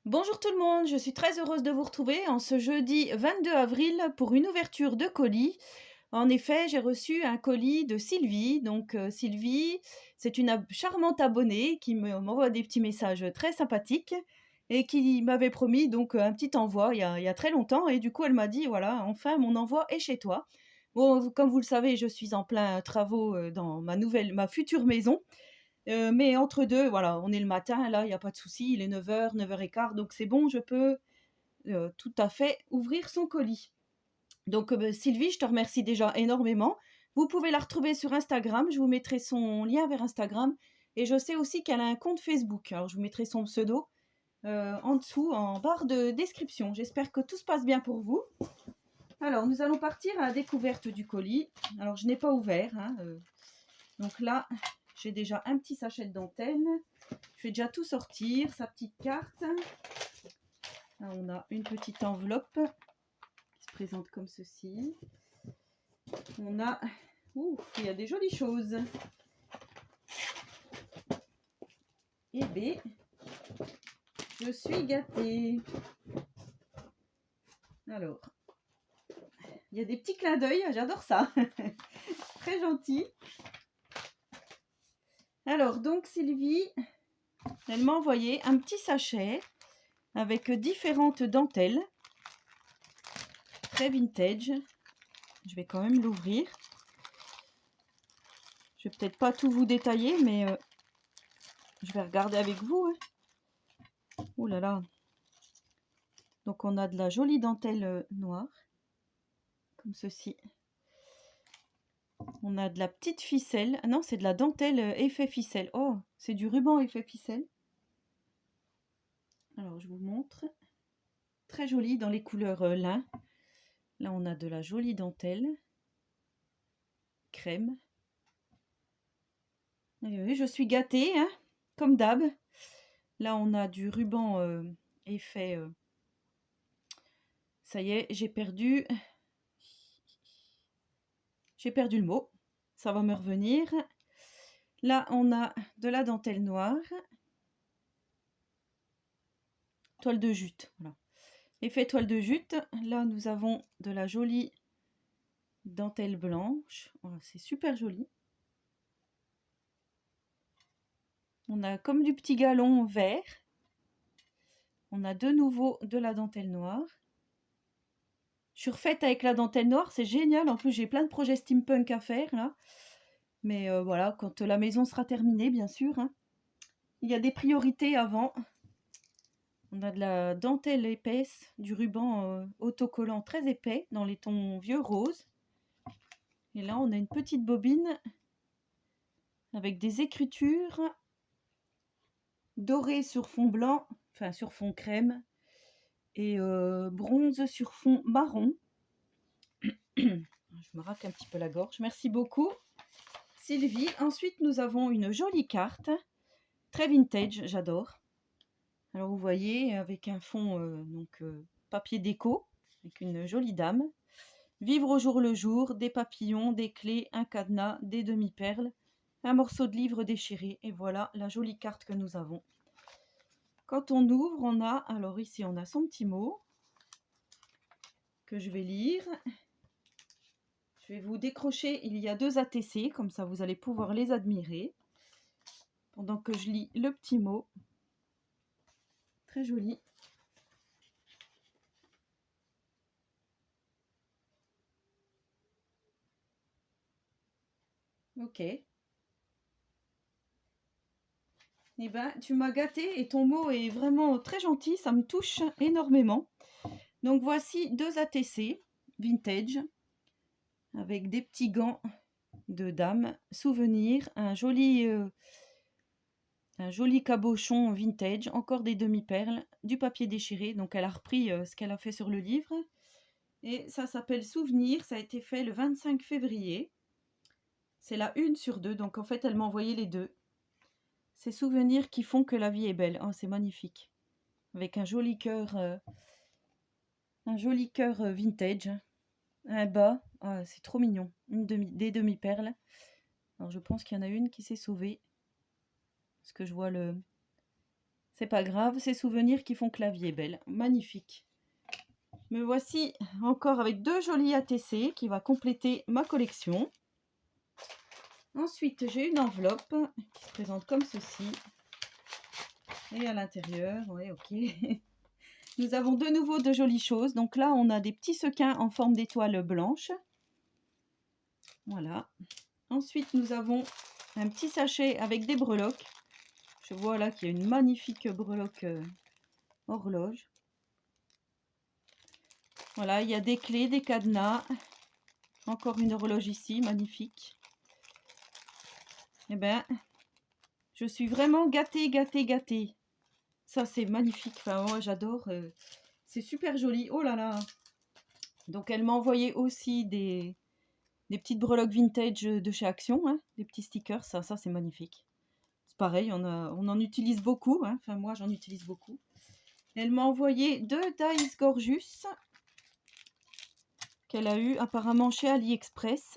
Bonjour tout le monde, je suis très heureuse de vous retrouver en ce jeudi 22 avril pour une ouverture de colis. En effet, j'ai reçu un colis de Sylvie. Sylvie, c'est une charmante abonnée qui m'envoie des petits messages très sympathiques et qui m'avait promis un petit envoi il y a très longtemps. Et du coup, elle m'a dit, voilà, enfin, mon envoi est chez toi. Bon, comme vous le savez, je suis en plein travaux dans ma future maison. Mais entre 2, voilà, on est le matin, là, il y a pas de souci, il est 9h, 9h15, donc c'est bon, je peux, tout à fait ouvrir son colis. Sylvie, je te remercie déjà énormément. Vous pouvez la retrouver sur Instagram, je vous mettrai son lien vers Instagram et je sais aussi qu'elle a un compte Facebook. Alors je vous mettrai son pseudo, en dessous, en barre de description. J'espère que tout se passe bien pour vous. Alors nous allons partir à la découverte du colis. Alors je n'ai pas ouvert, hein, donc là, j'ai déjà un petit sachet de dentelle. Je vais déjà tout sortir, sa petite carte. Là, on a une petite enveloppe qui se présente comme ceci. On a... Ouh, il y a des jolies choses. Eh bien, je suis gâtée. Alors, il y a des petits clins d'œil, j'adore ça. Très gentil. Alors, donc Sylvie, elle m'a envoyé un petit sachet avec différentes dentelles. Très vintage. Je vais quand même l'ouvrir. Je vais peut-être pas tout vous détailler, mais je vais regarder avec vous. Oh là là. Donc on a de la jolie dentelle noire, comme ceci. On a de la petite ficelle. Ah non, c'est de la dentelle effet ficelle. Oh, c'est du ruban effet ficelle. Alors je vous montre. Très jolie dans les couleurs lin. Là on a de la jolie dentelle. Crème. Et oui, je suis gâtée, hein, comme d'hab. Là on a du ruban effet... Ça y est, j'ai perdu le mot. Ça va me revenir. Là, on a de la dentelle noire. Toile de jute. Voilà. Effet toile de jute. Là, nous avons de la jolie dentelle blanche. Voilà, c'est super joli. On a comme du petit galon vert. On a de nouveau de la dentelle noire. Je suis refaite avec la dentelle noire, c'est génial. En plus, j'ai plein de projets steampunk à faire là. Mais voilà, quand la maison sera terminée, bien sûr. Hein. Il y a des priorités avant. On a de la dentelle épaisse, du ruban autocollant très épais dans les tons vieux rose. Et là, on a une petite bobine avec des écritures dorées sur fond blanc, enfin sur fond crème, et bronze sur fond marron. Je me racle un petit peu la gorge. Merci beaucoup, Sylvie. Ensuite, nous avons une jolie carte, très vintage, j'adore. Alors, vous voyez, avec un fond papier déco, avec une jolie dame. Vivre au jour le jour, des papillons, des clés, un cadenas, des demi-perles, un morceau de livre déchiré. Et voilà la jolie carte que nous avons. Quand on ouvre, on a, alors ici on a son petit mot que je vais lire. Je vais vous décrocher, il y a 2 ATC, comme ça vous allez pouvoir les admirer. Pendant que je lis le petit mot. Très joli. Ok. Eh ben, tu m'as gâté et ton mot est vraiment très gentil, ça me touche énormément. Donc voici 2 ATC vintage avec des petits gants de dame, souvenir, un joli cabochon vintage, encore des demi-perles, du papier déchiré. Donc elle a repris ce qu'elle a fait sur le livre. Et ça s'appelle Souvenir, ça a été fait le 25 février. C'est la 1 sur 2, donc en fait elle m'a envoyé les 2. Ces souvenirs qui font que la vie est belle. Oh, c'est magnifique. Avec un joli cœur vintage. Un bas, oh, c'est trop mignon. Des demi-perles. Alors je pense qu'il y en a une qui s'est sauvée. Parce que je vois C'est pas grave, ces souvenirs qui font que la vie est belle. Magnifique. Me voici encore avec 2 jolis ATC qui va compléter ma collection. Ensuite, j'ai une enveloppe qui se présente comme ceci. Et à l'intérieur, oui, ok. Nous avons de nouveau de jolies choses. Donc là, on a des petits sequins en forme d'étoile blanche. Voilà. Ensuite, nous avons un petit sachet avec des breloques. Je vois là qu'il y a une magnifique breloque horloge. Voilà, il y a des clés, des cadenas. Encore une horloge ici, magnifique. Eh bien, je suis vraiment gâtée, gâtée, gâtée. Ça, c'est magnifique. Enfin, moi, j'adore. C'est super joli. Oh là là. Donc, elle m'a envoyé aussi des petites breloques vintage de chez Action. Hein, des petits stickers. Ça c'est magnifique. C'est pareil, on en utilise beaucoup. Hein. Enfin, moi, j'en utilise beaucoup. Elle m'a envoyé 2 Dice Gorgeous qu'elle a eu apparemment chez AliExpress.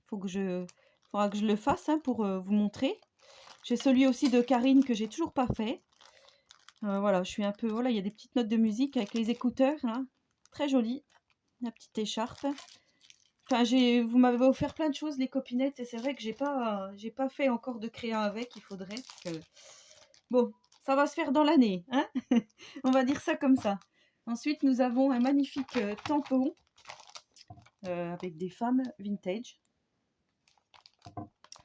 Faudra que je le fasse hein, pour vous montrer. J'ai celui aussi de Karine que j'ai toujours pas fait. Voilà, je suis un peu... Voilà, il y a des petites notes de musique avec les écouteurs. Là. Très joli. La petite écharpe. Enfin, vous m'avez offert plein de choses, les copinettes. Et c'est vrai que j'ai pas fait encore de créa avec. Il faudrait. Parce que... Bon, ça va se faire dans l'année. Hein. On va dire ça comme ça. Ensuite, nous avons un magnifique tampon avec des femmes vintage.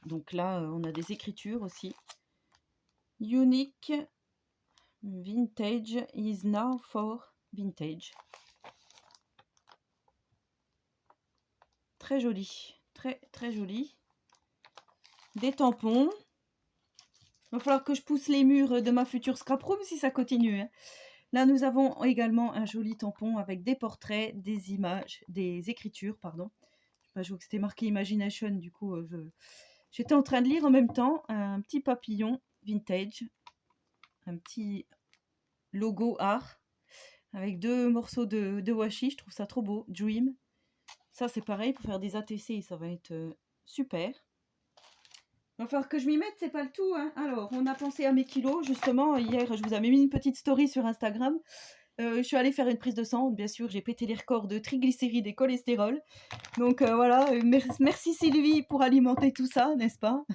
Donc là, on a des écritures aussi. Unique vintage is now for vintage. Très joli. Très, très joli. Des tampons. Il va falloir que je pousse les murs de ma future scrap room si ça continue. Hein. Là, nous avons également un joli tampon avec des portraits, des images, des écritures, pardon. Je vois que c'était marqué Imagination, du coup, j'étais en train de lire en même temps un petit papillon vintage, un petit logo art avec 2 morceaux de washi. Je trouve ça trop beau. Dream. Ça, c'est pareil pour faire des ATC, ça va être super. Il va falloir que je m'y mette, c'est pas le tout. Hein. Alors, on a pensé à mes kilos. Justement, hier, je vous avais mis une petite story sur Instagram. Je suis allée faire une prise de sang. Bien sûr, j'ai pété les records de triglycérides et cholestérol. Donc voilà, merci Sylvie pour alimenter tout ça, n'est-ce pas?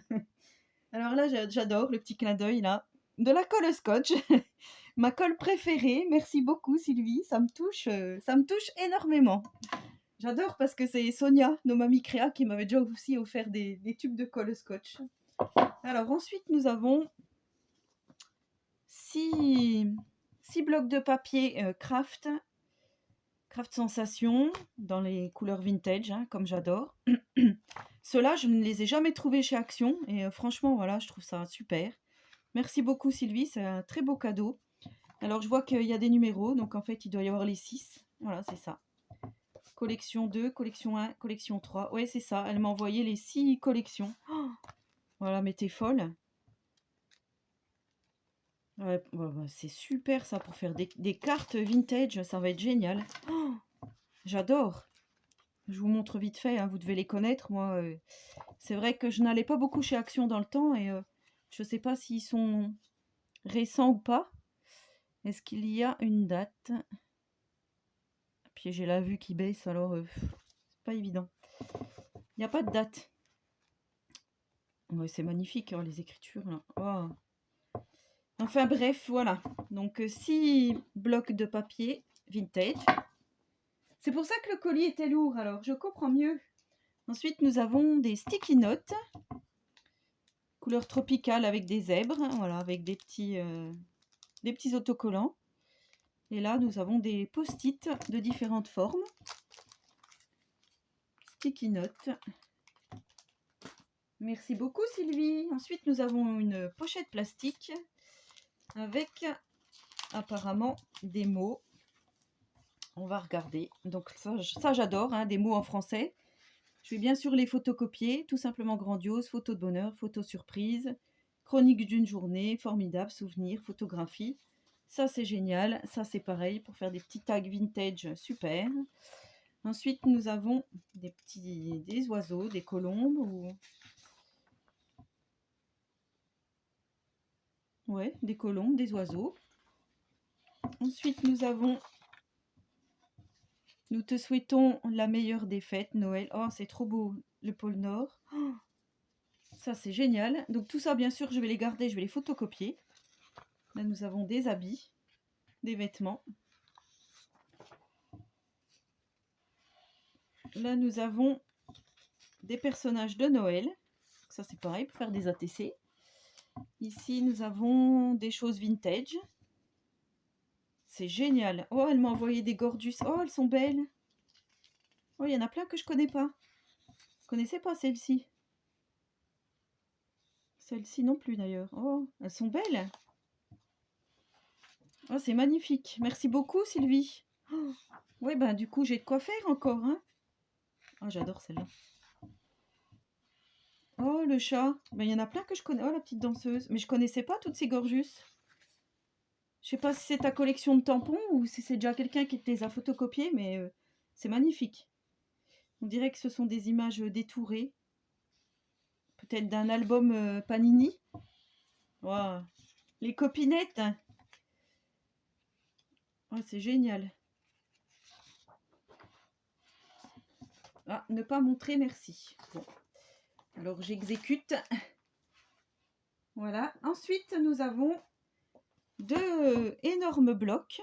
Alors là, j'adore le petit clin d'œil là. De la colle scotch. Ma colle préférée. Merci beaucoup Sylvie. Ça me touche énormément. J'adore parce que c'est Sonia, nos mamies créa, qui m'avait déjà aussi offert des tubes de colle scotch. Alors ensuite, nous avons 6 blocs de papier Craft Sensation dans les couleurs vintage, hein, comme j'adore. Ceux-là, je ne les ai jamais trouvés chez Action et franchement, voilà, je trouve ça super. Merci beaucoup Sylvie, c'est un très beau cadeau. Alors je vois qu'il y a des numéros, donc en fait, il doit y avoir les 6. Voilà, c'est ça. Collection 2, collection 1, collection 3. Ouais, c'est ça. Elle m'a envoyé les 6 collections. Oh, voilà, mais t'es folle. Ouais, c'est super ça pour faire des cartes vintage. Ça va être génial. Oh, j'adore. Je vous montre vite fait. Hein, vous devez les connaître. Moi, c'est vrai que je n'allais pas beaucoup chez Action dans le temps. Et je ne sais pas s'ils sont récents ou pas. Est-ce qu'il y a une date? Puis j'ai la vue qui baisse. Alors, c'est pas évident. Il n'y a pas de date. Ouais, c'est magnifique, hein, les écritures. Là. Oh. Enfin bref, voilà. Donc 6 blocs de papier vintage. C'est pour ça que le colis était lourd, alors je comprends mieux. Ensuite, nous avons des sticky notes. Couleur tropicale avec des zèbres, voilà, avec des petits autocollants. Et là, nous avons des post-it de différentes formes. Sticky notes. Merci beaucoup Sylvie. Ensuite, nous avons une pochette plastique avec apparemment des mots. On va regarder. Donc ça j'adore, hein, des mots en français. Je vais bien sûr les photocopier. Tout simplement grandiose, photo de bonheur, photo surprise, chronique d'une journée, formidable, souvenir, photographie. Ça c'est génial. Ça c'est pareil pour faire des petits tags vintage, super. Ensuite nous avons des oiseaux, des colombes. Ouais, des colombes, des oiseaux. Ensuite, nous avons « Nous te souhaitons la meilleure des fêtes, Noël ». Oh, c'est trop beau, le pôle Nord. Oh, ça, c'est génial. Donc tout ça, bien sûr, je vais les garder, je vais les photocopier. Là, nous avons des habits, des vêtements. Là, nous avons des personnages de Noël. Ça, c'est pareil, pour faire des ATC. Ici, nous avons des choses vintage. C'est génial. Oh, elle m'a envoyé des gorgeous. Oh, elles sont belles. Oh, il y en a plein que je connais pas. Je connaissais pas celle-ci. Celle-ci non plus d'ailleurs. Oh, elles sont belles. Oh, c'est magnifique. Merci beaucoup, Sylvie. Oh, ouais, ben du coup, j'ai de quoi faire encore, hein. Oh, j'adore celle-là. Oh, le chat. Ben, il y en a plein que je connais. Oh, la petite danseuse. Mais je connaissais pas toutes ces gorgeous. Je sais pas si c'est ta collection de tampons ou si c'est déjà quelqu'un qui te les a photocopiés, mais c'est magnifique. On dirait que ce sont des images détourées. Peut-être d'un album Panini. Wow. Les copinettes. Oh, c'est génial. Ah, ne pas montrer, merci. Bon. Alors, j'exécute. Voilà. Ensuite, nous avons deux énormes blocs.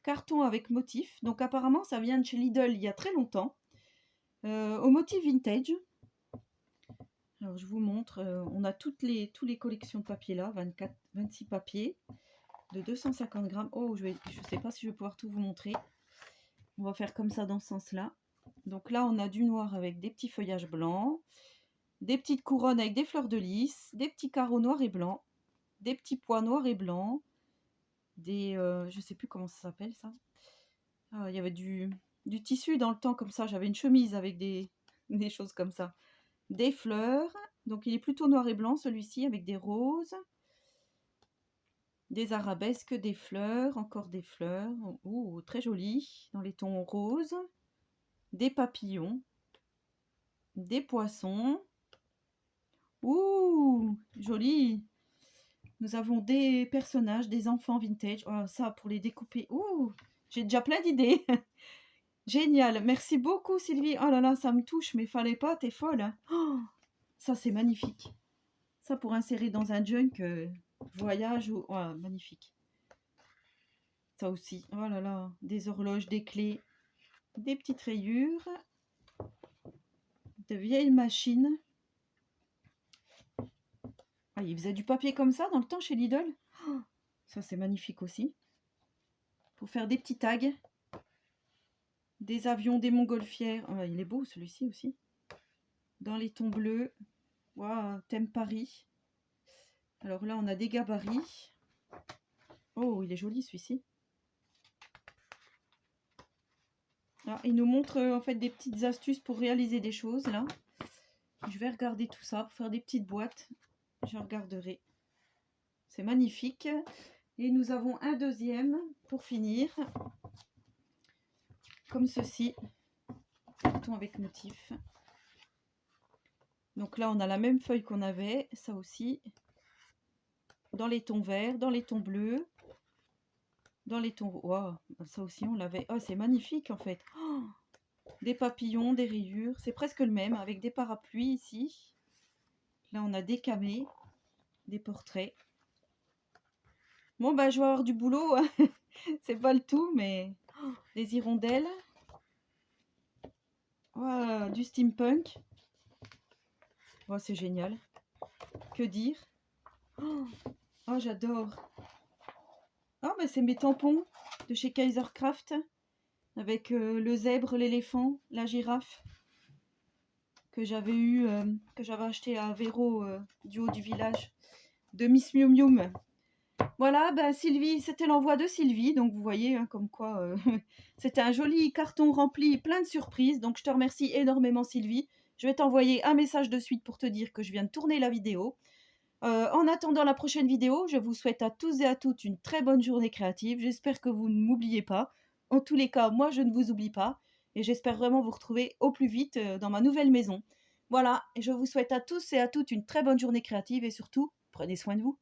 Carton avec motif. Donc, apparemment, ça vient de chez Lidl il y a très longtemps. Au motif vintage. Alors, je vous montre. On a toutes les collections de papier là. 24, 26 papiers de 250 grammes. Oh, je ne sais pas si je vais pouvoir tout vous montrer. On va faire comme ça dans ce sens-là. Donc là, on a du noir avec des petits feuillages blancs, des petites couronnes avec des fleurs de lys, des petits carreaux noirs et blancs, des petits pois noirs et blancs, des... je sais plus comment ça s'appelle ça. Ah, il y avait du tissu dans le temps comme ça. J'avais une chemise avec des choses comme ça. Des fleurs. Donc il est plutôt noir et blanc celui-ci avec des roses. Des arabesques, des fleurs, encore des fleurs. Oh, très joli. Dans les tons roses. Des papillons. Des poissons. Ouh, joli. Nous avons des personnages, des enfants vintage. Oh, ça, pour les découper. Ouh, j'ai déjà plein d'idées. Génial. Merci beaucoup, Sylvie. Oh là là, ça me touche, mais fallait pas, t'es folle. Oh, ça, c'est magnifique. Ça, pour insérer dans un junk voyage. Ou... Oh, magnifique. Ça aussi. Oh là là, des horloges, des clés, des petites rayures, de vieilles machines. Ah, il faisait du papier comme ça dans le temps chez Lidl. Oh, ça, c'est magnifique aussi. Pour faire des petits tags. Des avions, des montgolfières. Oh, il est beau celui-ci aussi. Dans les tons bleus. Waouh, thème Paris. Alors là, on a des gabarits. Oh, il est joli celui-ci. Ah, il nous montre en fait des petites astuces pour réaliser des choses là. Je vais regarder tout ça pour faire des petites boîtes. Je regarderai. C'est magnifique. Et nous avons un deuxième pour finir. Comme ceci. Carton avec motif. Donc là, on a la même feuille qu'on avait. Ça aussi. Dans les tons verts, dans les tons bleus. Dans les tons... Wow, ça aussi, on l'avait. Oh, c'est magnifique en fait. Oh, des papillons, des rayures. C'est presque le même avec des parapluies ici. Là, on a des camés. Des portraits. Bon, bah, je vais avoir du boulot. C'est pas le tout, mais oh, des hirondelles. Oh, du steampunk. Oh, c'est génial. Que dire? Oh, oh, j'adore. Oh, bah, c'est mes tampons de chez Kaisercraft. Avec le zèbre, l'éléphant, la girafe. Que j'avais eu, que j'avais acheté à Véro, du haut du village. De Miss Miu Miu. Voilà, bah Sylvie, c'était l'envoi de Sylvie, donc vous voyez hein, comme quoi c'était un joli carton rempli, plein de surprises, donc je te remercie énormément Sylvie. Je vais t'envoyer un message de suite pour te dire que je viens de tourner la vidéo. En attendant la prochaine vidéo, je vous souhaite à tous et à toutes une très bonne journée créative. J'espère que vous ne m'oubliez pas. En tous les cas, moi je ne vous oublie pas et j'espère vraiment vous retrouver au plus vite dans ma nouvelle maison. Voilà, et je vous souhaite à tous et à toutes une très bonne journée créative et surtout, prenez soin de vous.